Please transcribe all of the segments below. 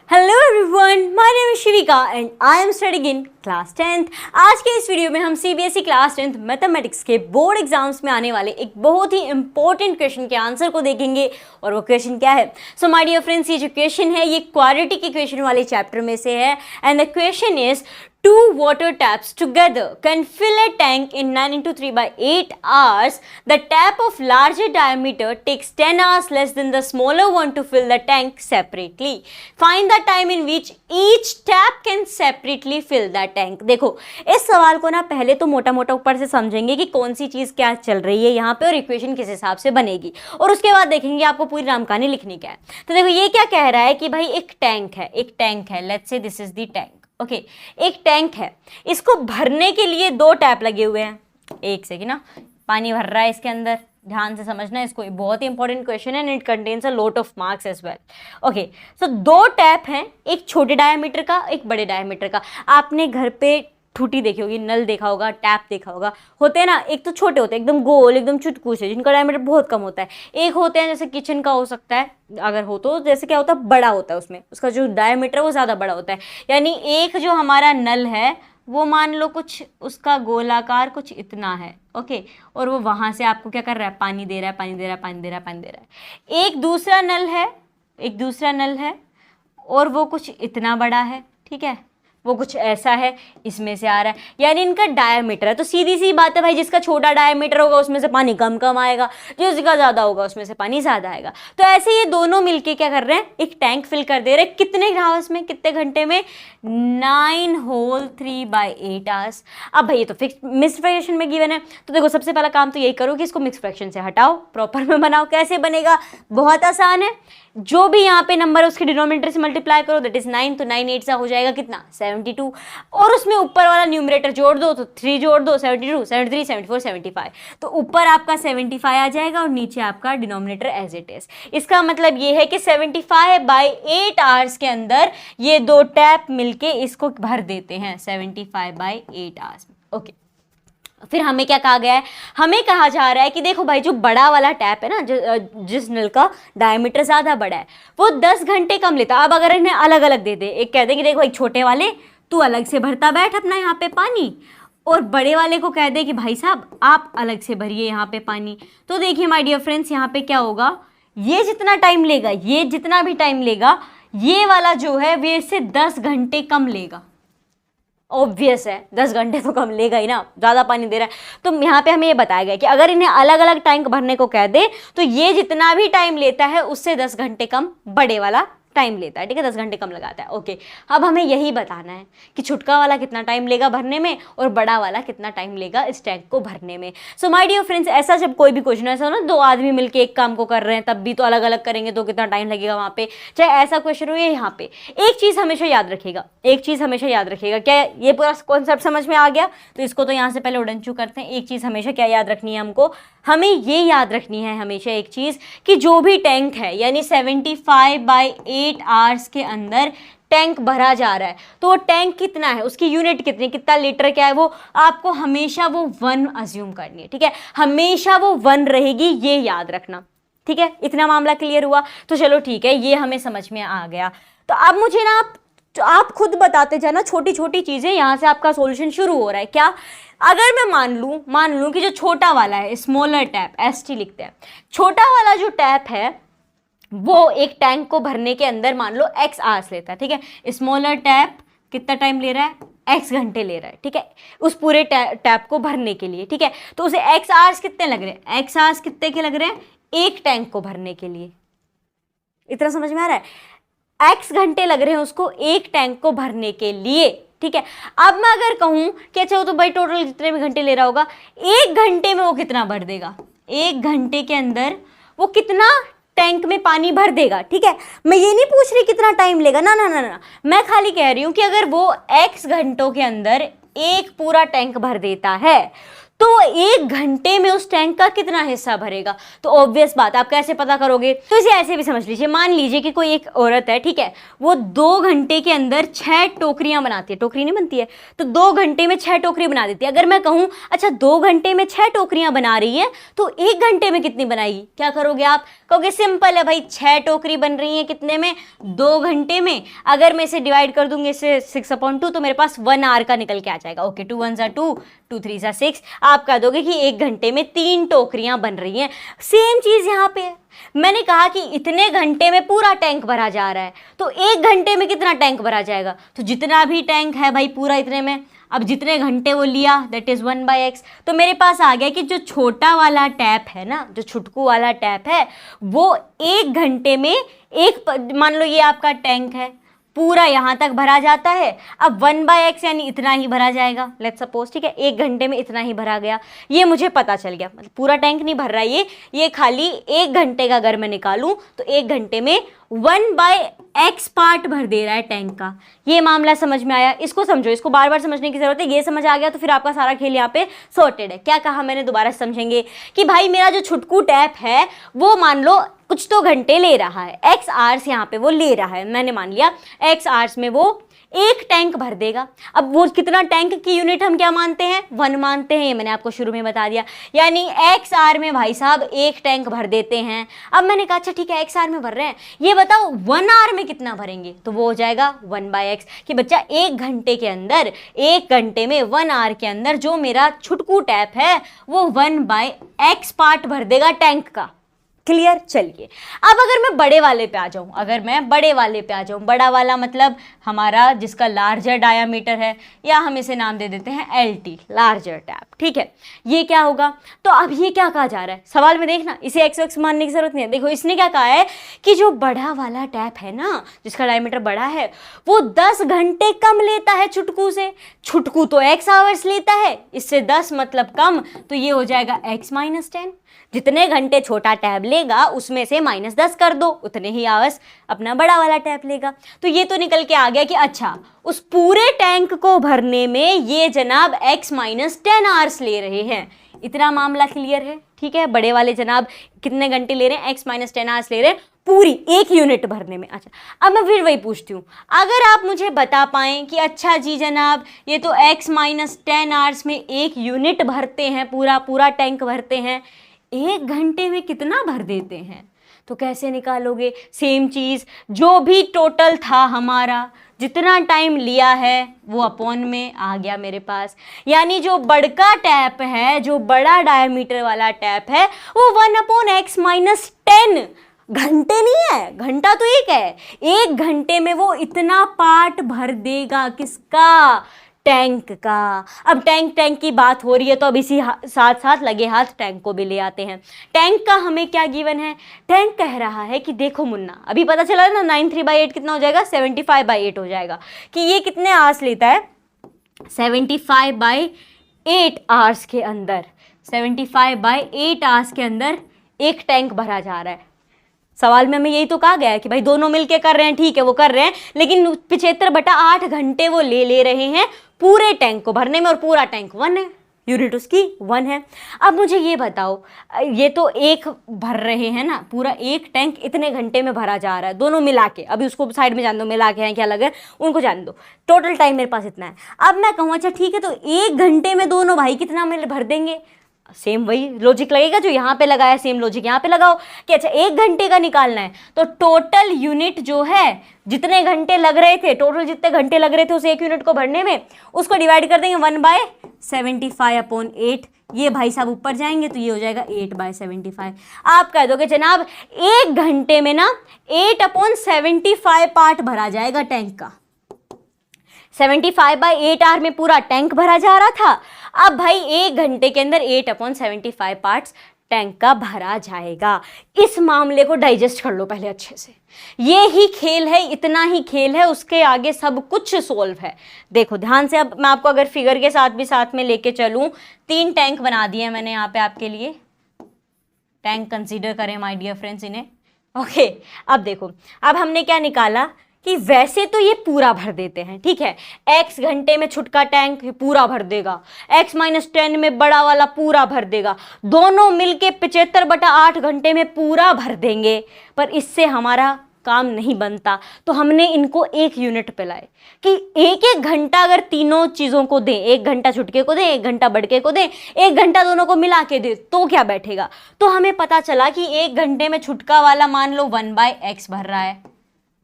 Hello everyone, my name is Shivika and I am studying in class 10th। आज के इस video में हम सीबीएसई क्लास 10th मैथमेटिक्स के बोर्ड एग्जाम्स में आने वाले एक बहुत ही इंपॉर्टेंट क्वेश्चन के आंसर को देखेंगे। और वो क्वेश्चन क्या है? सो माय डियर फ्रेंड्स, ये जो क्वेश्चन है ये क्वाड्रेटिक इक्वेशन वाले चैप्टर में से है and the question is two water taps together can fill a tank in 9 into 3 by 8 hours. The tap of larger diameter takes 10 hours less than the smaller one to fill the tank separately. Find the time in which each tap can separately fill the tank. देखो, इस सवाल को ना पहले तो मोटा मोटा ऊपर से समझेंगे कि कौन सी चीज़ क्या चल रही है यहाँ पे और इक्वेशन किस हिसाब से बनेगी, और उसके बाद देखेंगे आपको पूरी रामकहानी लिखनी क्या है। तो देखो, ये क्या कह रहा है कि भाई एक टैंक है, let's say this is the tank. Okay, एक टैंक है, इसको भरने के लिए दो टैप लगे हुए हैं। एक सेकंड ना, पानी भर रहा है इसके अंदर, ध्यान से समझना इसको, बहुत ही इंपॉर्टेंट क्वेश्चन है and it contains a lot of marks as well. Okay, so दो टैप हैं, एक छोटे डायमीटर का, एक बड़े डायमीटर का। आपने घर पे टूटी देखी होगी, नल देखा होगा, टैप देखा होगा, होते हैं ना। एक तो छोटे होते हैं एकदम गोल, एकदम चुटकू से, जिनका डायमीटर बहुत कम होता है। एक होते हैं जैसे किचन का हो सकता है, अगर हो तो जैसे क्या होता है, बड़ा होता है, उसमें उसका जो डायमीटर वो ज़्यादा बड़ा होता है। यानी एक जो हमारा नल है वो मान लो कुछ उसका गोलाकार कुछ इतना है। ओके, और वो वहाँ से आपको क्या कर रहा है, पानी दे रहा है, पानी दे रहा है, पानी दे रहा है, पानी दे रहा है। एक दूसरा नल है और वो कुछ इतना बड़ा है, ठीक है, वो कुछ ऐसा है, इसमें से आ रहा है, यानी इनका डायमीटर है। तो सीधी सी बात है भाई, जिसका छोटा डायमीटर होगा उसमें से पानी कम कम आएगा, जिसका ज़्यादा होगा उसमें से पानी ज़्यादा आएगा। तो ऐसे ये दोनों मिलके क्या कर रहे हैं, एक टैंक फिल कर दे रहे हैं। कितने आवर्स में, कितने घंटे में? 9 होल 3 by 8 hours। अब भाई ये तो फिक्स मिक्स्ड फ्रैक्शन में गिवन है, तो देखो सबसे पहला काम तो यही करो कि इसको मिक्स्ड फ्रैक्शन से हटाओ, प्रॉपर में बनाओ। कैसे बनेगा? बहुत आसान है, जो भी यहाँ पे नंबर है उसके डिनोमिनेटर से मल्टीप्लाई करो, दैट इज 9, तो 9 8 सा हो जाएगा कितना, 72, और उसमें ऊपर वाला न्यूमरेटर जोड़ दो तो 3 जोड़ दो, 72 73 74 75, तो ऊपर आपका 75 आ जाएगा और नीचे आपका डिनोमिनेटर एज इट इज। इसका मतलब ये है कि 75 by 8 hours के अंदर ये दो टैप मिलके इसको भर देते हैं 75 by 8 hours। ओके, फिर हमें क्या कहा गया है? हमें कहा जा रहा है कि देखो भाई, जो बड़ा वाला टैप है ना, जिस नल का डायमीटर ज़्यादा बड़ा है, वो 10 घंटे कम लेता। अब अगर इन्हें अलग अलग दे दे, एक कह दे कि देखो भाई छोटे वाले तू अलग से भरता बैठ अपना यहाँ पे पानी, और बड़े वाले को कह दे कि भाई साहब आप अलग से भरिए यहाँ पे पानी, तो देखिए माय डियर फ्रेंड्स, यहाँ पे क्या होगा, ये जितना टाइम लेगा, ये जितना भी टाइम लेगा, ये वाला जो है वे इससे 10 घंटे कम लेगा। ऑब्वियस है, 10 घंटे तो कम लेगा ही ना, ज़्यादा पानी दे रहा है। तो यहाँ पे हमें ये बताया गया कि अगर इन्हें अलग अलग टैंक भरने को कह दे तो ये जितना भी टाइम लेता है उससे 10 घंटे कम बड़े वाला टाइम लेता है, ठीक है, 10 घंटे कम लगाता है। ओके, अब हमें यही बताना है कि छुटका वाला कितना टाइम लेगा भरने में और बड़ा वाला कितना टाइम लेगा इस टैंक को भरने में। सो माय डियर फ्रेंड्स, ऐसा जब कोई भी क्वेश्चन ऐसा हो ना, दो आदमी मिलके एक काम को कर रहे हैं, तब भी तो अलग अलग करेंगे तो कितना टाइम लगेगा वहाँ पे, चाहे ऐसा क्वेश्चन हो या यहाँ पे। एक चीज़ हमेशा याद रखिएगा, क्या ये पूरा कॉन्सेप्ट समझ में आ गया? तो इसको तो यहाँ से पहले उड़नचू करते हैं। एक चीज़ हमेशा क्या याद रखनी है हमको, हमें ये याद रखनी है हमेशा एक चीज़ कि जो भी टैंक है, यानी 75 by 8 hours के अंदर टैंक भरा जा रहा है, तो वो टैंक कितना है, उसकी यूनिट कितनी, कितना लीटर क्या है, वो आपको हमेशा वो 1 अज्यूम करनी है, ठीक है, हमेशा वो 1 रहेगी, ये याद रखना, ठीक है। इतना मामला क्लियर हुआ? तो चलो ठीक है, ये हमें समझ में आ गया। तो अब मुझे ना आप खुद बताते जाना, छोटी छोटी चीज़ें, यहाँ से आपका सॉल्यूशन शुरू हो रहा है। क्या? अगर मैं मान लूँ कि जो छोटा वाला है, स्मॉलर टैप, ST लिखते हैं, छोटा वाला जो टैप है वो एक टैंक को भरने के अंदर मान लो x आवर्स लेता है, ठीक है। स्मॉलर टैप कितना टाइम ले रहा है? x घंटे ले रहा है, ठीक है, उस पूरे टैप को भरने के लिए, ठीक है। तो उसे x आवर्स कितने लग रहे हैं? x आवर्स कितने के लग रहे हैं एक टैंक को भरने के लिए? इतना समझ में आ रहा है? x घंटे लग रहे हैं उसको एक टैंक को भरने के लिए, ठीक है। अब मैं अगर कहूँ कि अच्छा वो तो भाई टोटल जितने भी घंटे ले रहा होगा, 1 घंटे में वो कितना भर देगा, 1 घंटे के अंदर वो कितना टैंक में पानी भर देगा, ठीक है। मैं ये नहीं पूछ रही कितना टाइम लेगा, ना ना ना ना, मैं खाली कह रही हूँ कि अगर वो x घंटों के अंदर एक पूरा टैंक भर देता है तो 1 घंटे में उस टैंक का कितना हिस्सा भरेगा। तो ऑब्वियस बात, आप कैसे पता करोगे, तो इसे ऐसे भी समझ लीजिए। मान लीजिए कि कोई एक औरत है, ठीक है, वो 2 घंटे के अंदर 6 टोकरियां बनाती है, टोकरी नहीं बनती है, तो 2 घंटे में 6 टोकरी बना देती है। अगर मैं कहूँ अच्छा 2 घंटे में 6 टोकरियां बना रही है तो 1 घंटे में कितनी बनाएगी, क्या करोगे आप, कहोगे सिंपल है भाई, 6 टोकरी बन रही है कितने में, 2 घंटे में। अगर मैं इसे डिवाइड कर दूंगी इससे 6/2 तो मेरे पास 1 आवर का निकल के आ जाएगा। ओके, 2 1 ज़ा 2, 2 3 ज़ा 6, आप कह दोगे कि 1 घंटे में 3 टोकरियां बन रही हैं। सेम चीज यहाँ पे है, मैंने कहा कि इतने घंटे में पूरा टैंक भरा जा रहा है, तो 1 घंटे में कितना टैंक भरा जाएगा, तो जितना भी टैंक है भाई पूरा इतने में। अब जितने घंटे वो लिया दैट इज 1/x, तो मेरे पास आ गया कि जो छोटा वाला टैप है ना, जो छुटकू वाला टैप है, वो 1 घंटे में मान लो ये आपका टैंक है, पूरा यहाँ तक भरा जाता है। अब 1/x यानी इतना ही भरा जाएगा, लेट्स सपोज, ठीक है, 1 घंटे में इतना ही भरा गया, ये मुझे पता चल गया। मतलब पूरा टैंक नहीं भर रहा है ये खाली 1 घंटे का अगर मैं निकालूं तो 1 घंटे में 1/x पार्ट भर दे रहा है टैंक का। ये मामला समझ में आया, इसको समझो, इसको बार बार समझने की जरूरत है। ये समझ आ गया तो फिर आपका सारा खेल यहाँ पे सॉर्टेड है। क्या कहा मैंने, दोबारा समझेंगे कि भाई मेरा जो छुटकू टैप है वो मान लो कुछ तो घंटे ले रहा है, x आवर्स यहाँ पे वो ले रहा है, मैंने मान लिया x आवर्स में वो 1 टैंक भर देगा। अब वो कितना, टैंक की यूनिट हम क्या मानते हैं, 1 मानते हैं, ये मैंने आपको शुरू में बता दिया। यानी x आवर में भाई साहब 1 टैंक भर देते हैं। अब मैंने कहा अच्छा ठीक है x आवर में भर रहे हैं, ये बताओ 1 आवर में कितना भरेंगे, तो वो हो जाएगा 1/x कि बच्चा 1 घंटे के अंदर, 1 घंटे में 1 आवर के अंदर जो मेरा छुटकू टैप है वो 1/x पार्ट भर देगा टैंक का। क्लियर। चलिए अब अगर मैं बड़े वाले पे आ जाऊं, बड़ा वाला मतलब हमारा जिसका लार्जर डायामीटर है, या हम इसे नाम दे देते हैं LT, लार्जर टैप, ठीक है। ये क्या होगा, तो अब ये क्या कहा जा रहा है सवाल में, देखना, इसे x मानने की जरूरत नहीं है। देखो इसने क्या कहा है कि जो बड़ा वाला टैप है ना, जिसका डायमीटर बड़ा है, वो 10 घंटे कम लेता है छुटकू से। छुटकू तो x आवर्स लेता है, इससे 10 मतलब कम, तो ये हो जाएगा x - 10। जितने घंटे छोटा टैब लेगा उसमें से -10 कर दो, उतने ही आवर्स अपना बड़ा वाला टैप लेगा। तो ये तो निकल के आ गया कि अच्छा उस पूरे टैंक को भरने में ये जनाब x - 10 आवर्स ले रहे हैं। इतना मामला क्लियर है, ठीक है। बड़े वाले जनाब कितने घंटे ले रहे हैं, x - 10 आवर्स ले रहे हैं पूरी 1 यूनिट भरने में। अच्छा अब मैं फिर वही पूछती हूँ, अगर आप मुझे बता पाएं कि अच्छा जी जनाब ये तो x - 10 आवर्स में 1 यूनिट भरते हैं, पूरा टैंक भरते हैं, 1 घंटे में कितना भर देते हैं, तो कैसे निकालोगे। सेम चीज, जो भी टोटल था हमारा, जितना टाइम लिया है वो अपॉन में आ गया मेरे पास। यानी जो बड़का टैप है, जो बड़ा डायमीटर वाला टैप है, वो 1/x - 10 घंटे नहीं है, घंटा तो 1 है, 1 घंटे में वो इतना पार्ट भर देगा, किसका, टैंक का। अब टैंक की बात हो रही है तो अब इसी साथ साथ लगे हाथ टैंक को भी ले आते हैं। टैंक का हमें क्या गिवन है, टैंक कह रहा है कि देखो मुन्ना, अभी पता चला ना 93/8 कितना हो जाएगा, 75/8 हो जाएगा, कि ये कितने आवर्स लेता है, 75/8 आवर्स के अंदर, 75/8 आवर्स के अंदर 1 टैंक भरा जा रहा है। सवाल में हमें यही तो कहा गया है कि भाई दोनों मिलके कर रहे हैं, ठीक है वो कर रहे हैं, लेकिन 75/8 घंटे वो ले रहे हैं पूरे टैंक को भरने में, और पूरा टैंक 1 है, यूनिट उसकी 1 है। अब मुझे ये बताओ, ये तो 1 भर रहे हैं ना, पूरा 1 टैंक इतने घंटे में भरा जा रहा है, दोनों मिला के, अभी उसको साइड में जान दो, मिला के हैं क्या अलग है उनको जान दो, टोटल टाइम मेरे पास इतना है। अब मैं कहूँ अच्छा ठीक है, तो 1 घंटे में दोनों भाई कितना भर देंगे, सेम वही लॉजिक लगेगा जो यहाँ पे लगाया, सेम लॉजिक यहाँ पे लगाओ कि अच्छा 1 घंटे का निकालना है, तो टोटल यूनिट जो है, जितने घंटे लग रहे थे, टोटल जितने घंटे लग रहे थे उस 1 यूनिट को भरने में, उसको डिवाइड कर देंगे 1/75/8। ये भाई साहब ऊपर जाएंगे तो ये हो जाएगा 8/75। आप कह दोगे जनाब 1 घंटे में ना 8/75 पार्ट भरा जाएगा टैंक का, 75/8 आवर में पूरा टैंक भरा जा रहा था। अब भाई 1 घंटे के अंदर 8/75 पार्ट्स टैंक का भरा जाएगा। इस मामले को डाइजेस्ट कर लो पहले अच्छे से, ये ही खेल है, इतना ही खेल है, उसके आगे सब कुछ सोल्व है। देखो ध्यान से, अब मैं आपको अगर फिगर के साथ भी साथ में लेके चलूं, 3 टैंक बना दिए मैंने यहाँ पे आपके लिए, टैंक कंसीडर करें माय डियर फ्रेंड्स इन्हें। ओके अब देखो, अब हमने क्या निकाला कि वैसे तो ये पूरा भर देते हैं, ठीक है, x घंटे में छुटका टैंक पूरा भर देगा, x-10 में बड़ा वाला पूरा भर देगा, दोनों मिलके 75/8 घंटे में पूरा भर देंगे, पर इससे हमारा काम नहीं बनता। तो हमने इनको एक यूनिट पे लाए कि एक एक घंटा अगर तीनों चीज़ों को दें, 1 घंटा छुटके को दें, 1 घंटा बड़के को दें, 1 घंटा दोनों को मिला के दें, तो क्या बैठेगा। तो हमें पता चला कि 1 घंटे में छुटका वाला मान लो 1/x भर रहा है,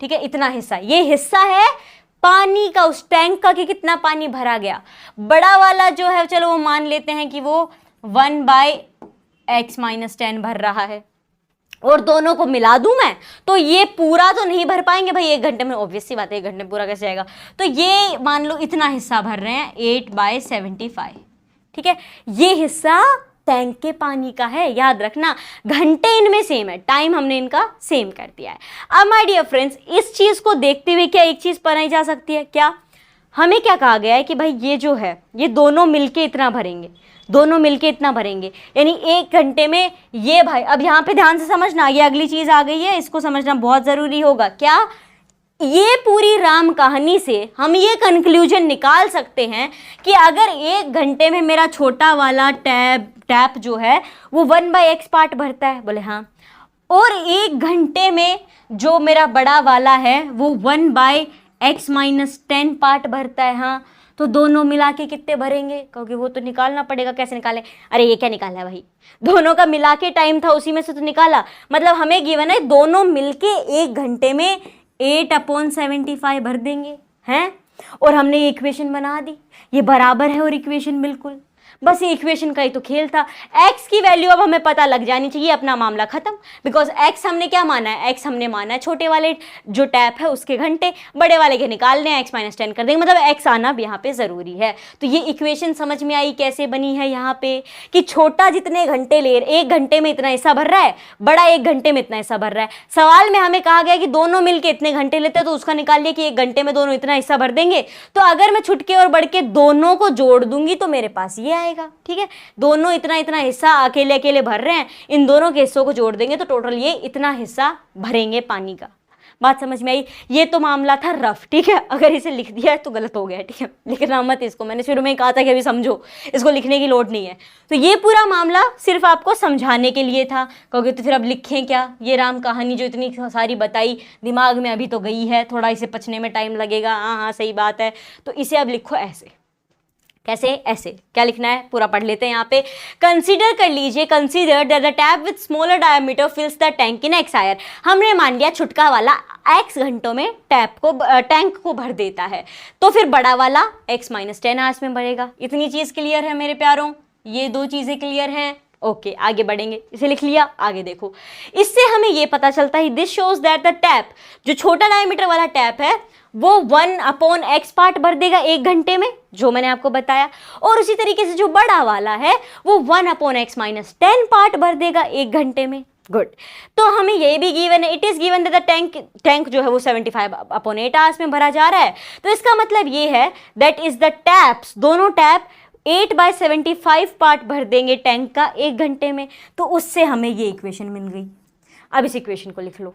ठीक है, इतना हिस्सा, ये हिस्सा है पानी का, उस टैंक का कि कितना पानी भरा गया। बड़ा वाला जो है चलो वो मान लेते हैं कि वो 1/x-10 भर रहा है, और दोनों को मिला दूं मैं तो ये पूरा तो नहीं भर पाएंगे भाई 1 घंटे में, ऑब्वियस सी बात है 1 घंटे में पूरा कैसे आएगा। तो ये मान लो इतना हिस्सा भर रहे हैं 8/75, ठीक है, ये हिस्सा टैंक के पानी का है। याद रखना घंटे इनमें सेम है, टाइम हमने इनका सेम कर दिया है। अब माय डियर फ्रेंड्स, इस चीज को देखते हुए क्या एक चीज बनाई जा सकती है, क्या हमें क्या कहा गया है कि भाई ये जो है ये दोनों मिलके इतना भरेंगे, दोनों मिलके इतना भरेंगे, यानी 1 घंटे में ये भाई। अब यहाँ पे ध्यान से समझना, ये अगली चीज आ गई है, इसको समझना बहुत जरूरी होगा। क्या ये पूरी राम कहानी से हम ये कंक्लूजन निकाल सकते हैं कि अगर 1 घंटे में मेरा छोटा वाला टैप जो है वो 1/x पार्ट भरता है, बोले हाँ, और 1 घंटे में जो मेरा बड़ा वाला है वो 1/x-10 पार्ट भरता है, हाँ, तो दोनों मिला के कितने भरेंगे, क्योंकि वो तो निकालना पड़ेगा। कैसे निकालें, अरे ये क्या निकाला है भाई, दोनों का मिला के टाइम था उसी में से तो निकाला, मतलब हमें गिवन है दोनों मिलके 1 घंटे में 8/75 भर देंगे हैं, और हमने ये इक्वेशन बना दी, ये बराबर है और इक्वेशन बिल्कुल, बस ये इक्वेशन का ही तो खेल था। x की वैल्यू अब हमें पता लग जानी चाहिए, अपना मामला खत्म, बिकॉज x हमने क्या माना है, x हमने माना है छोटे वाले जो टैप है उसके घंटे, बड़े वाले के निकालने हैं, x-10 कर देंगे, मतलब x आना अब यहाँ पे ज़रूरी है। तो ये इक्वेशन समझ में आई कैसे बनी है यहाँ पे, कि छोटा जितने घंटे ले 1 घंटे में इतना हिस्सा भर रहा है, बड़ा 1 घंटे में इतना हिस्सा भर रहा है। सवाल में हमें कहा गया कि दोनों मिलकर इतने घंटे लेते हैं, तो उसका निकाल लिया कि 1 घंटे में दोनों इतना हिस्सा भर देंगे। तो अगर मैं छुटके और बड़के दोनों को जोड़ दूंगी तो मेरे पास ये आएगा, ठीक है, दोनों इतना इतना हिस्सा अकेले अकेले भर रहे हैं, इन दोनों के हिस्सों को जोड़ देंगे तो टोटल ये इतना हिस्सा भरेंगे पानी का। बात समझ में आई। ये तो मामला था रफ, ठीक है, अगर इसे लिख दिया है तो गलत हो गया, ठीक है, लिखना मत इसको, मैंने शुरू में कहा था कि अभी समझो, इसको लिखने की लोड नहीं है। तो ये पूरा मामला सिर्फ आपको समझाने के लिए था, क्योंकि तो फिर अब लिखें क्या, ये राम कहानी जो इतनी सारी बताई दिमाग में अभी तो गई है, थोड़ा इसे पचने में टाइम लगेगा, हाँ हाँ सही बात है। तो इसे अब लिखो ऐसे, कैसे, ऐसे, क्या लिखना है पूरा पढ़ लेते हैं यहाँ पे। कंसीडर कर लीजिए, consider that the tap with smaller diameter फिल्स the tank in x आयर। हमने मान लिया छुटका वाला x घंटों में टैंक को भर देता है, तो फिर बड़ा वाला x-10 आवर्स में भरेगा। इतनी चीज क्लियर है मेरे प्यारों, ये 2 चीजें क्लियर हैं, ओके आगे बढ़ेंगे। इसे लिख लिया, आगे देखो, इससे हमें ये पता चलता है this shows that the tap, जो छोटा डायमीटर वाला टैप है वो 1/x पार्ट भर देगा 1 घंटे में, जो मैंने आपको बताया, और उसी तरीके से जो बड़ा वाला है वो 1/x-10 पार्ट भर देगा 1 घंटे में। गुड, तो हमें ये भी गिवन है, it is given that the tank जो है वो 75/8 आवर्स में भरा जा रहा है। तो इसका मतलब ये है दैट इज द टैप्स, दोनों टैप 8/75 पार्ट भर देंगे टैंक का 1 घंटे में। तो उससे हमें ये इक्वेशन मिल गई। अब इस इक्वेशन को लिख लो,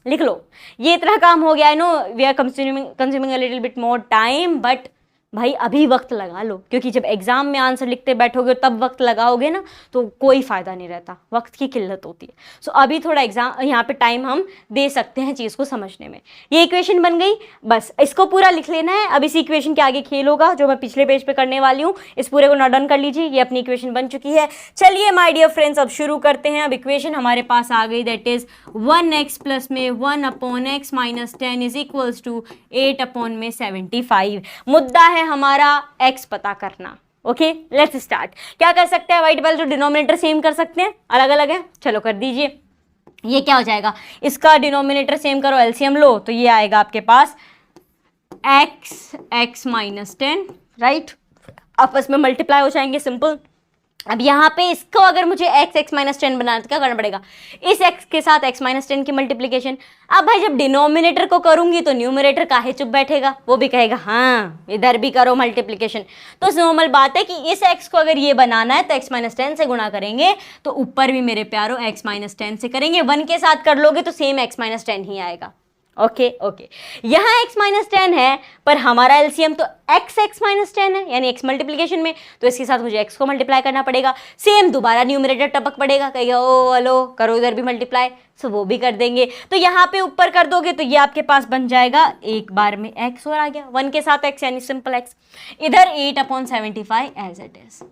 लिख लो, ये इतना काम हो गया। I know we are consuming a little bit more time, but भाई अभी वक्त लगा लो, क्योंकि जब एग्जाम में आंसर लिखते बैठोगे तब वक्त लगाओगे ना तो कोई फ़ायदा नहीं रहता, वक्त की किल्लत होती है। सो अभी थोड़ा एग्जाम यहाँ पे टाइम हम दे सकते हैं चीज़ को समझने में। ये इक्वेशन बन गई, बस इसको पूरा लिख लेना है। अब इस इक्वेशन के आगे खेल होगा जो मैं पिछले पेज पे करने वाली हूँ, इस पूरे को नोट डाउन कर लीजिए। ये अपनी इक्वेशन बन चुकी है। चलिए माय डियर फ्रेंड्स अब शुरू करते हैं। अब इक्वेशन हमारे पास आ गई, दैट इज 1x प्लस में 1/x-10 इज इक्वल्स टू 8/75। मुद्दा है हमारा x पता करना। Okay let's start. क्या कर सकते हैं, वाइट वाले जो डिनोमिनेटर सेम कर सकते हैं, अलग अलग है, चलो कर दीजिए। ये क्या हो जाएगा, इसका डिनोमिनेटर सेम करो, एलसीएम लो, तो ये आएगा आपके पास x-10, राइट, आपस में मल्टीप्लाई हो जाएंगे, सिंपल। अब यहाँ पे इसको अगर मुझे x-10 बनाना तो क्या करना पड़ेगा, इस x के साथ x-10 की मल्टीप्लिकेशन। अब भाई जब डिनोमिनेटर को करूंगी तो न्यूमरेटर काहे चुप बैठेगा, वो भी कहेगा हाँ इधर भी करो मल्टीप्लिकेशन। तो नॉर्मल बात है कि इस x को अगर ये बनाना है तो x-10 से गुणा करेंगे, तो ऊपर भी मेरे प्यारो x-10 से करेंगे। 1 के साथ कर लोगे तो सेम x-10 ही आएगा। ओके ओके, यहाँ x माइनस 10 है, पर हमारा एलसीएम तो x माइनस 10 है, यानी x मल्टीप्लीकेशन में, तो इसके साथ मुझे x को मल्टीप्लाई करना पड़ेगा। सेम दोबारा न्यूमरेटर टपक पड़ेगा, कहिए ओ हेलो करो इधर भी मल्टीप्लाई, सो वो भी कर देंगे। तो यहाँ पे ऊपर कर दोगे तो ये आपके पास बन जाएगा एक बार में x और आ गया 1 के साथ x, यानी सिंपल x। इधर 8/75 एज इट इज।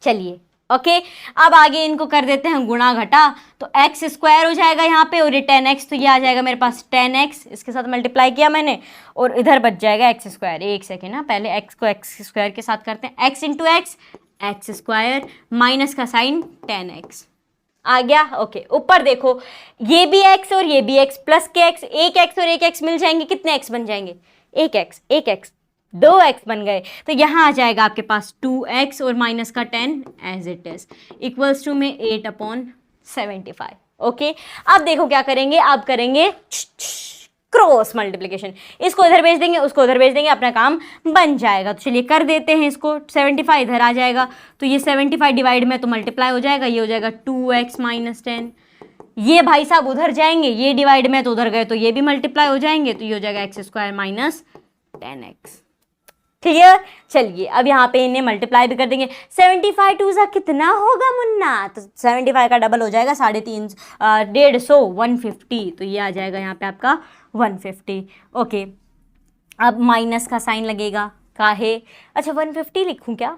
चलिए ओके, अब आगे इनको कर देते हैं गुणा घटा, तो x स्क्वायर हो जाएगा यहाँ पे, और ये 10x, तो ये आ जाएगा मेरे पास 10x, इसके साथ मल्टीप्लाई किया मैंने, और इधर बच जाएगा x स्क्वायर। एक सेकेंड ना, पहले x को x स्क्वायर के साथ करते हैं, x into x square, minus का साइन 10x आ गया। ओके, ऊपर देखो ये भी x और ये भी x, प्लस के x, एक x और एक x मिल जाएंगे, कितने x बन जाएंगे, एक x 2x बन गए, तो यहाँ आ जाएगा आपके पास 2x और माइनस का 10 as it is, equals to में 8/75। ओके, अब देखो क्या करेंगे, अब करेंगे क्रॉस मल्टीप्लिकेशन, इसको इधर भेज देंगे, उसको उधर भेज देंगे, अपना काम बन जाएगा। तो चलिए कर देते हैं इसको, 75 इधर आ जाएगा, तो ये 75 डिवाइड में तो मल्टीप्लाई हो जाएगा, ये हो जाएगा 2x माइनस 10, ये भाई साहब उधर जाएंगे, ये डिवाइड में तो उधर गए, तो ये भी मल्टीप्लाई हो जाएंगे, तो ये हो जाएगा x square minus 10x। Clear. चलिए अब यहाँ पे इन्हें मल्टीप्लाई भी कर देंगे, 75 टू सा कितना होगा मुन्ना, तो 75 का डबल हो जाएगा 350, 150, तो ये आ जाएगा यहाँ पे आपका 150। ओके, अब माइनस का साइन लगेगा, काहे, अच्छा 150 लिखूँ क्या,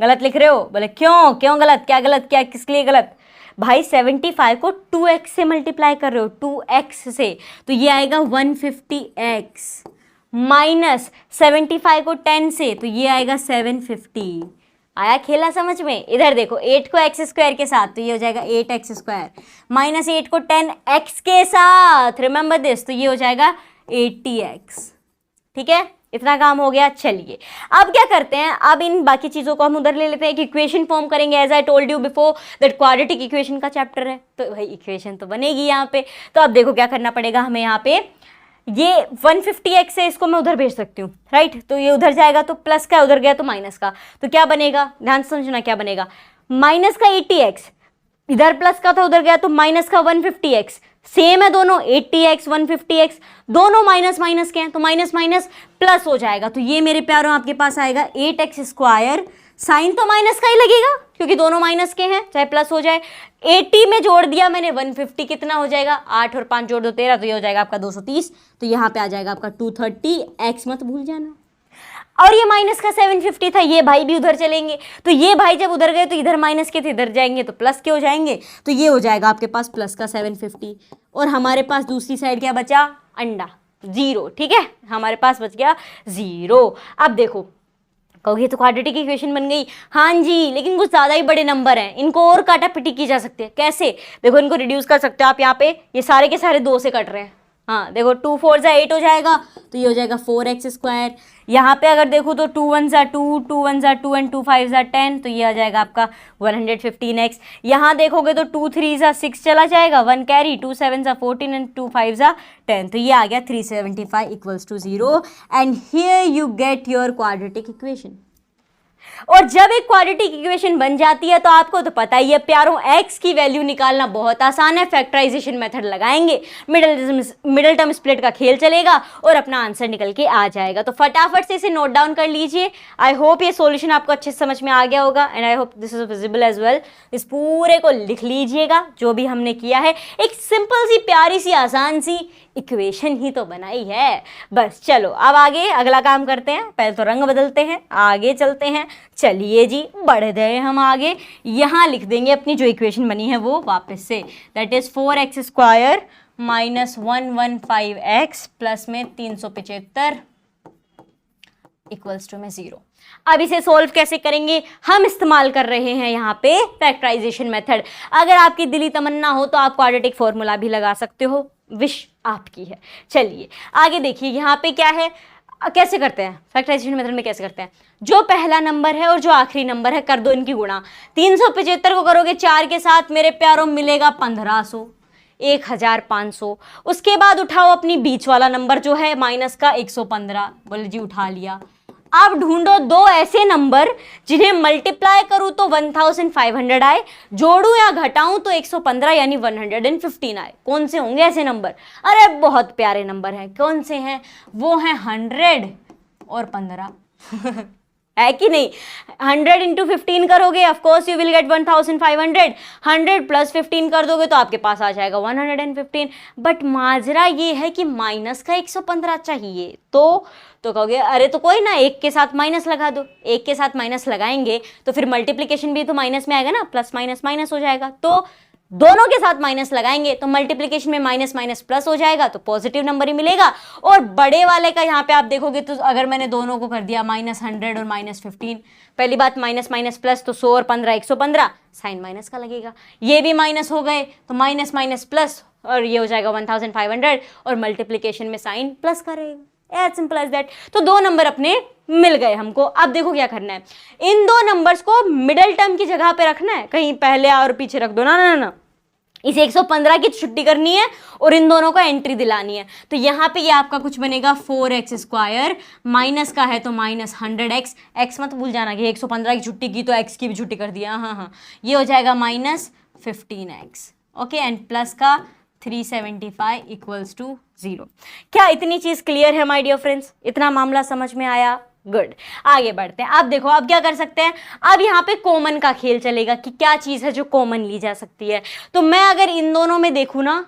गलत लिख रहे हो, बोले क्यों गलत, क्या गलत, क्या किसके लिए गलत भाई, 75 को 2x से मल्टीप्लाई कर रहे हो, 2x से, तो ये आएगा 150x, माइनस 75 को 10 से, तो ये आएगा 750। आया खेला समझ में। इधर देखो 8 को x स्क्वायर के साथ, तो ये हो जाएगा 8x स्क्वायर, माइनस 8 को 10x के साथ, रिमेंबर दिस, तो ये हो जाएगा 80x। ठीक है, इतना काम हो गया। चलिए अब क्या करते हैं, अब इन बाकी चीज़ों को हम उधर ले लेते हैं, एक इक्वेशन फॉर्म करेंगे, as I told you before that quadratic equation का चैप्टर है, तो भाई इक्वेशन तो बनेगी यहाँ पे। तो अब देखो क्या करना पड़ेगा हमें, यहाँ पे ये 150x है, इसको मैं उधर भेज सकती हूँ, राइट, तो ये उधर जाएगा, तो प्लस का उधर गया तो माइनस का, तो क्या बनेगा, ध्यान से समझना क्या बनेगा, माइनस का 80x, इधर प्लस का था उधर गया तो माइनस का 150x, सेम है दोनों, 80x 150x, दोनों माइनस माइनस के हैं, तो माइनस माइनस प्लस हो जाएगा, तो ये मेरे प्यारों आपके पास आएगा 8x स्क्वायर, साइन तो माइनस का ही लगेगा क्योंकि दोनों माइनस के हैं, चाहे प्लस हो जाए, 80 में जोड़ दिया मैंने 150, कितना हो जाएगा, 8 और 5 जोड़ दो 13, तो ये हो जाएगा आपका 230, तो यहाँ पे आ जाएगा आपका 230x, मत भूल जाना। और ये माइनस का 750 था, ये भाई भी उधर चलेंगे, तो ये भाई जब उधर गए तो इधर माइनस के थे, इधर जाएंगे तो प्लस के हो जाएंगे, तो ये हो जाएगा आपके पास प्लस का 750, और हमारे पास दूसरी साइड क्या बचा, अंडा, 0। ठीक है, हमारे पास बच गया 0। अब देखो कहोगे तो क्वाड्रेटिक इक्वेशन बन गई, हाँ जी, लेकिन कुछ ज़्यादा ही बड़े नंबर हैं, इनको और काटा पिटी की जा सकती है, कैसे, देखो इनको रिड्यूस कर सकते हो आप, यहाँ पे ये सारे के सारे 2 से कट रहे हैं, हाँ देखो 2 4 ज़ा 8 हो जाएगा, तो ये हो जाएगा 4x स्क्वायर, यहाँ पे अगर देखो तो 2 1 ज़ा 2, 2 1 ज़ा 2 एंड 2 5 ज़ा 10, तो ये आ जाएगा आपका 115x। यहाँ देखोगे तो 2 3 ज़ा 6 चला जाएगा, 1 कैरी, 2 7 ज़ा 14 एंड 2 5 ज़ा 10, तो ये आ गया 375 equals to 0, and here you get your quadratic equation. और जब एक क्वाड्रेटिक इक्वेशन बन जाती है तो आपको तो पता ही है प्यारों, x की वैल्यू निकालना बहुत आसान है, फैक्टराइजेशन मेथड लगाएंगे, मिडिल टर्म स्प्लिट का खेल चलेगा और अपना आंसर निकल के आ जाएगा। तो फटाफट से इसे नोट डाउन कर लीजिए। आई होप ये सॉल्यूशन आपको अच्छे से समझ में आ गया होगा, and I hope this is visible as well. इस पूरे को लिख लीजिएगा जो भी हमने किया है, एक सिंपल सी प्यारी सी आसान सी इक्वेशन ही तो बनाई है बस। चलो अब आगे अगला काम करते हैं, पहले तो रंग बदलते हैं, आगे चलते हैं। चलिए जी बढ़ गए हम आगे, यहाँ लिख देंगे अपनी जो इक्वेशन बनी है वो वापस से, that is 4x square minus 115x plus में 375 इक्वल्स टू में 0। अब इसे सोल्व कैसे करेंगे, हम इस्तेमाल कर रहे हैं यहाँ पे फैक्टराइजेशन मेथड। अगर आपकी दिली तमन्ना हो तो आप क्वाड्रेटिक फॉर्मूला भी लगा सकते हो, विश आपकी है। चलिए आगे देखिए यहाँ पे क्या है, कैसे करते हैं फैक्टराइजेशन मेथड में, कैसे करते हैं, जो पहला नंबर है और जो आखिरी नंबर है कर दो इनकी गुणा। 375 को करोगे 4 के साथ मेरे प्यारों मिलेगा 1500, 1500। उसके बाद उठाओ अपनी बीच वाला नंबर जो है माइनस का 115, बोले जी उठा लिया। आप ढूंढो दो ऐसे नंबर जिन्हें मल्टीप्लाई करूं तो 1500 आए, जोड़ू या घटाऊं तो 115 यानी 115 आए। कौन से होंगे ऐसे नंबर? अरे बहुत प्यारे नंबर हैं। कौन से हैं? वो हैं 100 और 15 है कि नहीं? 100 इंटू 15 करोगे, of course you will get 1500। 100 plus 15 कर दोगे तो आपके पास आ जाएगा 115। बट माजरा ये है कि माइनस का 115 चाहिए। तो कहोगे अरे तो कोई ना, एक के साथ माइनस लगा दो। एक के साथ माइनस लगाएंगे तो फिर मल्टीप्लीकेशन भी तो माइनस में आएगा ना, प्लस माइनस माइनस हो जाएगा। तो दोनों के साथ माइनस लगाएंगे तो मल्टीप्लिकेशन में माइनस माइनस प्लस हो जाएगा, तो पॉजिटिव नंबर ही मिलेगा। और बड़े वाले का यहाँ पे आप देखोगे तो अगर मैंने दोनों को कर दिया -100 और -15, पहली बात माइनस माइनस प्लस तो 100 और 15 115, साइन माइनस का लगेगा। ये भी माइनस हो गए तो माइनस माइनस प्लस और ये हो जाएगा 1500 और मल्टीप्लिकेशन में साइन प्लस करेगा। As simple as that. तो दो नंबर अपने मिल गए हमको। अब देखो क्या करना है, इन दो नंबर्स को मिडिल टर्म की जगह पे रखना है, कहीं पहले और पीछे रख दो ना ना ना। इसे 115 की छुट्टी करनी है और इन दोनों को एंट्री दिलानी है। तो यहाँ पे ये आपका कुछ बनेगा 4x², माइनस का है तो -100x, x मत भूल जाना कि 115 की छुट्टी की तो x की भी छुट्टी कर दिया। हाँ, ये हो जाएगा -15x। ओके, एंड प्लस का 375 इक्वल्स टू 0। क्या इतनी चीज क्लियर है माय डियर फ्रेंड्स? इतना मामला समझ में आया? गुड। आगे बढ़ते हैं। अब देखो अब क्या कर सकते हैं, अब यहाँ पे कॉमन का खेल चलेगा कि क्या चीज है जो कॉमन ली जा सकती है। तो मैं अगर इन दोनों में देखूँ ना,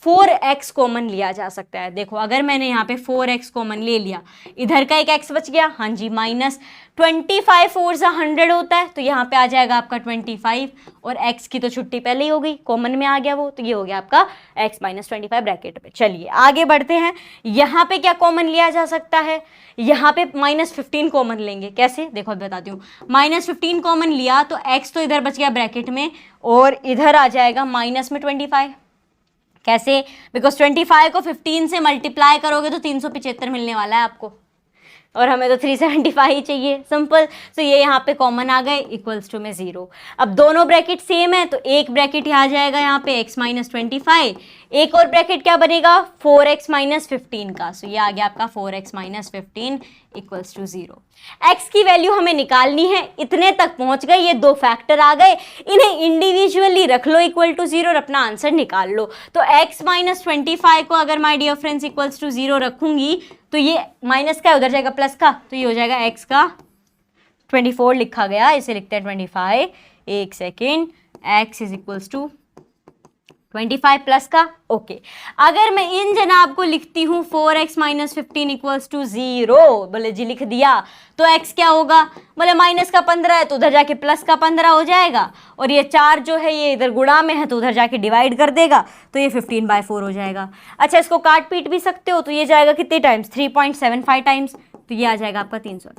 4x कॉमन लिया जा सकता है। देखो अगर मैंने यहाँ पे 4x कॉमन ले लिया, इधर का एक x बच गया, हाँ जी, -25 4 100 होता है, तो यहाँ पे आ जाएगा आपका 25 और x की तो छुट्टी पहले ही हो गई, कॉमन में आ गया वो, तो ये हो गया आपका x -25 ब्रैकेट में। चलिए आगे बढ़ते हैं। यहाँ पे क्या कॉमन लिया जा सकता है? यहाँ पे -15 कॉमन लेंगे। कैसे? देखो बताती हूँ। -15 कॉमन लिया तो x तो इधर बच गया ब्रैकेट में और इधर आ जाएगा माइनस में 25। कैसे? बिकॉज 25 को 15 से मल्टीप्लाई करोगे तो 375 मिलने वाला है आपको, और हमें तो 375 ही चाहिए। सिंपल। तो ये यहाँ पे कॉमन आ गए, इक्वल्स टू में 0। अब दोनों ब्रैकेट सेम है तो एक ब्रैकेट आ जाएगा यहाँ पे x -25, एक और ब्रैकेट क्या बनेगा 4x -15 का। सो ये आ गया आपका 4x -15 इक्वल्स टू 0। x की वैल्यू हमें निकालनी है, इतने तक पहुंच गए, ये दो फैक्टर आ गए, इन्हें इंडिविजुअली रख लो इक्वल टू 0 और अपना आंसर निकाल लो। तो x -25 को अगर my dear friends equals to 0 रखूंगी तो ये माइनस का उधर जाएगा प्लस का, तो ये हो जाएगा x का 24 लिखा गया, इसे लिखते हैं 25। एक second, x is equals to 25 plus का। ओके, अगर मैं इन जनाब को लिखती हूँ 4x -15 इक्वल्स टू 0, बोले जी लिख दिया, तो x क्या होगा? बोले माइनस का 15 है तो उधर जाके प्लस का 15 हो जाएगा, और ये 4 जो है ये इधर गुणा में है तो उधर जाके डिवाइड कर देगा, तो ये 15/4 हो जाएगा। अच्छा, इसको काट पीट भी सकते हो, तो ये जाएगा कितने टाइम्स? 3.75 टाइम्स, तो ये आ जाएगा आपका 300।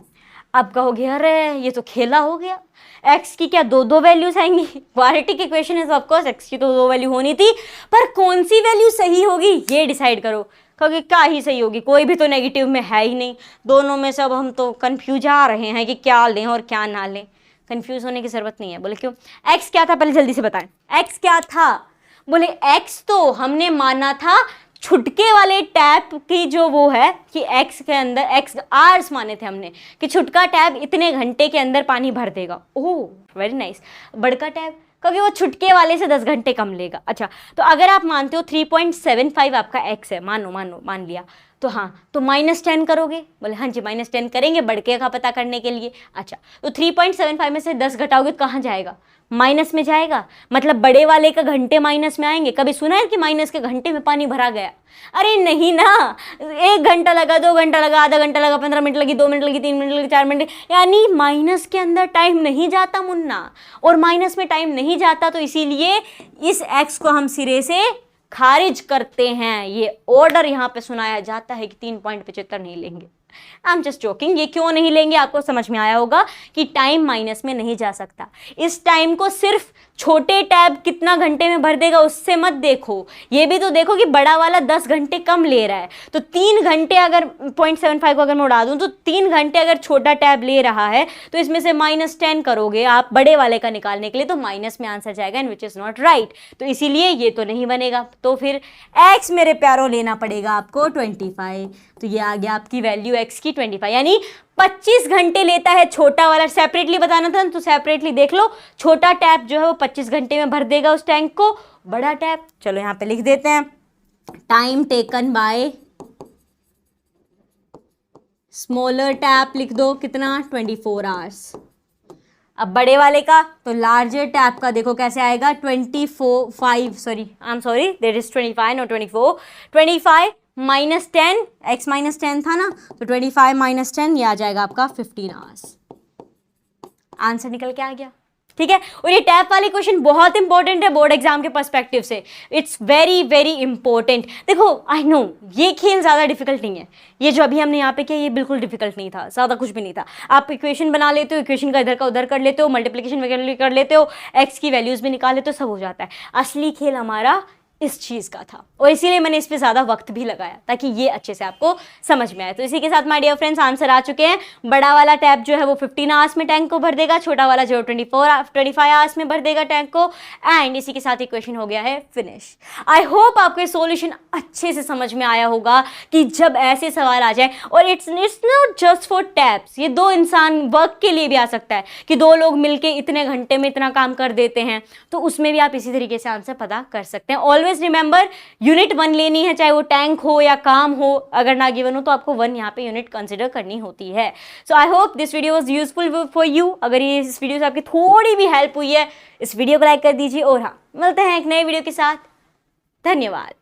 अब कहोगे अरे ये तो खेला हो गया, x की क्या दो वैल्यूज आएंगी? क्वाड्रेटिक इक्वेशन है तो ऑफकोर्स x की तो दो वैल्यू होनी थी, पर कौन सी वैल्यू सही होगी ये डिसाइड करो। कहोगे क्या ही सही होगी, कोई भी तो नेगेटिव में है ही नहीं, दोनों में सब हम तो कंफ्यूज आ रहे हैं कि क्या लें और क्या ना लें। कंफ्यूज होने की जरूरत नहीं है। बोले क्यों? x क्या था पहले जल्दी से बताएं, x क्या था? बोले x तो हमने माना था छुटके वाले टैप की जो वो है कि x के अंदर x आवर्स माने थे हमने कि छुटका टैप इतने घंटे के अंदर पानी भर देगा। Oh very nice. बड़का टैप क्योंकि वो छुटके वाले से 10 घंटे कम लेगा। अच्छा, तो अगर आप मानते हो 3.75 आपका x है, मान लिया, तो हाँ, तो -10 करोगे? बोले हाँ जी -10 करेंगे बड़के का पता करने के लिए। अच्छा, तो 3.75 में से 10 घटाओगे तो कहाँ जाएगा? माइनस में जाएगा, मतलब बड़े वाले का घंटे माइनस में आएंगे। कभी सुना है कि माइनस के घंटे में पानी भरा गया? अरे नहीं ना, 1 घंटा लगा, 2 घंटा लगा, आधा घंटा लगा, 15 मिनट लगी, 2 मिनट लगी, 3 मिनट लगी, 4 मिनट, यानी माइनस के अंदर टाइम नहीं जाता मुन्ना, और माइनस में टाइम नहीं जाता, तो इसीलिए इस x को हम सिरे से खारिज करते हैं। ये ऑर्डर यहाँ पे सुनाया जाता है कि 3.75 नहीं लेंगे। I am just joking. ये क्यों नहीं लेंगे आपको समझ में आया होगा कि टाइम माइनस में नहीं जा सकता। इस टाइम को सिर्फ छोटे टैब कितना घंटे में भर देगा उससे मत देखो, ये भी तो देखो कि बड़ा वाला 10 घंटे कम ले रहा है। तो 3 घंटे अगर 0.75 को अगर मैं उड़ा दूं तो 3 घंटे अगर छोटा टैब ले रहा है तो इसमें से -10 करोगे आप बड़े वाले का निकालने के लिए, तो माइनस में आंसर जाएगा, and which is not right. तो इसीलिए ये तो नहीं बनेगा। तो फिर x मेरे प्यारों लेना पड़ेगा आपको 25। तो ये आ गया आपकी वैल्यू x की 25, यानी 25 घंटे लेता है छोटा वाला। सेपरेटली बताना था तो सेपरेटली देख लो, छोटा टैप जो है वो 25 घंटे में भर देगा उस टैंक को, बड़ा टैप चलो यहाँ पे लिख देते हैं, time taken by smaller tap लिख दो, कितना 24 आवर्स। अब बड़े वाले का तो लार्जर टैप का देखो कैसे आएगा, 25 that is 25 not 24, 25 minus 10, x minus 10 था ना, तो 25 माइनस 10 ये आ जाएगा आपका 15 आवर्स। आंसर निकल के आ गया, ठीक है। और ये टैप वाले क्वेश्चन बहुत इंपॉर्टेंट है बोर्ड एग्जाम के पर्सपेक्टिव से, इट्स वेरी वेरी इंपॉर्टेंट। देखो आई नो ये खेल ज़्यादा डिफिकल्ट नहीं है, ये जो अभी हमने यहाँ पे किया ये बिल्कुल डिफिकल्ट नहीं था, ज़्यादा कुछ भी नहीं था। आप इक्वेशन बना लेते हो, इक्वेशन का इधर का उधर कर लेते हो, मल्टीप्लिकेशन वगैरह कर लेते हो, एक्स की वैल्यूज़ भी निकाल लेते हो, सब हो जाता है। असली खेल हमारा इस चीज़ का था और इसीलिए मैंने इस पे ज़्यादा वक्त भी लगाया ताकि ये अच्छे से आपको समझ में आए। तो इसी के साथ माय डियर फ्रेंड्स आंसर आ चुके हैं। बड़ा वाला टैप जो है वो 15 आवर्स में टैंक को भर देगा, छोटा वाला जो 25 आवर्स में भर देगा टैंक को। एंड इसी के साथ इक्वेशन हो गया है फिनिश। आई होप आपको सोल्यूशन अच्छे से समझ में आया होगा कि जब ऐसे सवाल आ जाए, और it's not just for taps, ये दो इंसान वर्क के लिए भी आ सकता है कि दो लोग मिलके इतने घंटे में इतना काम कर देते हैं, तो उसमें भी आप इसी तरीके से आंसर पता कर सकते हैं। ऑलवेज रिमेंबर यूनिट 1 लेनी है, चाहे वो टैंक हो या काम हो, अगर ना गिवन हो तो आपको 1 यहाँ पे यूनिट कंसिडर करनी होती है। So I hope this video was useful for you. अगर ये इस वीडियो से आपकी थोड़ी भी हेल्प हुई है, इस वीडियो को लाइक कर दीजिए और हाँ, मिलते हैं एक नए वीडियो के साथ। धन्यवाद।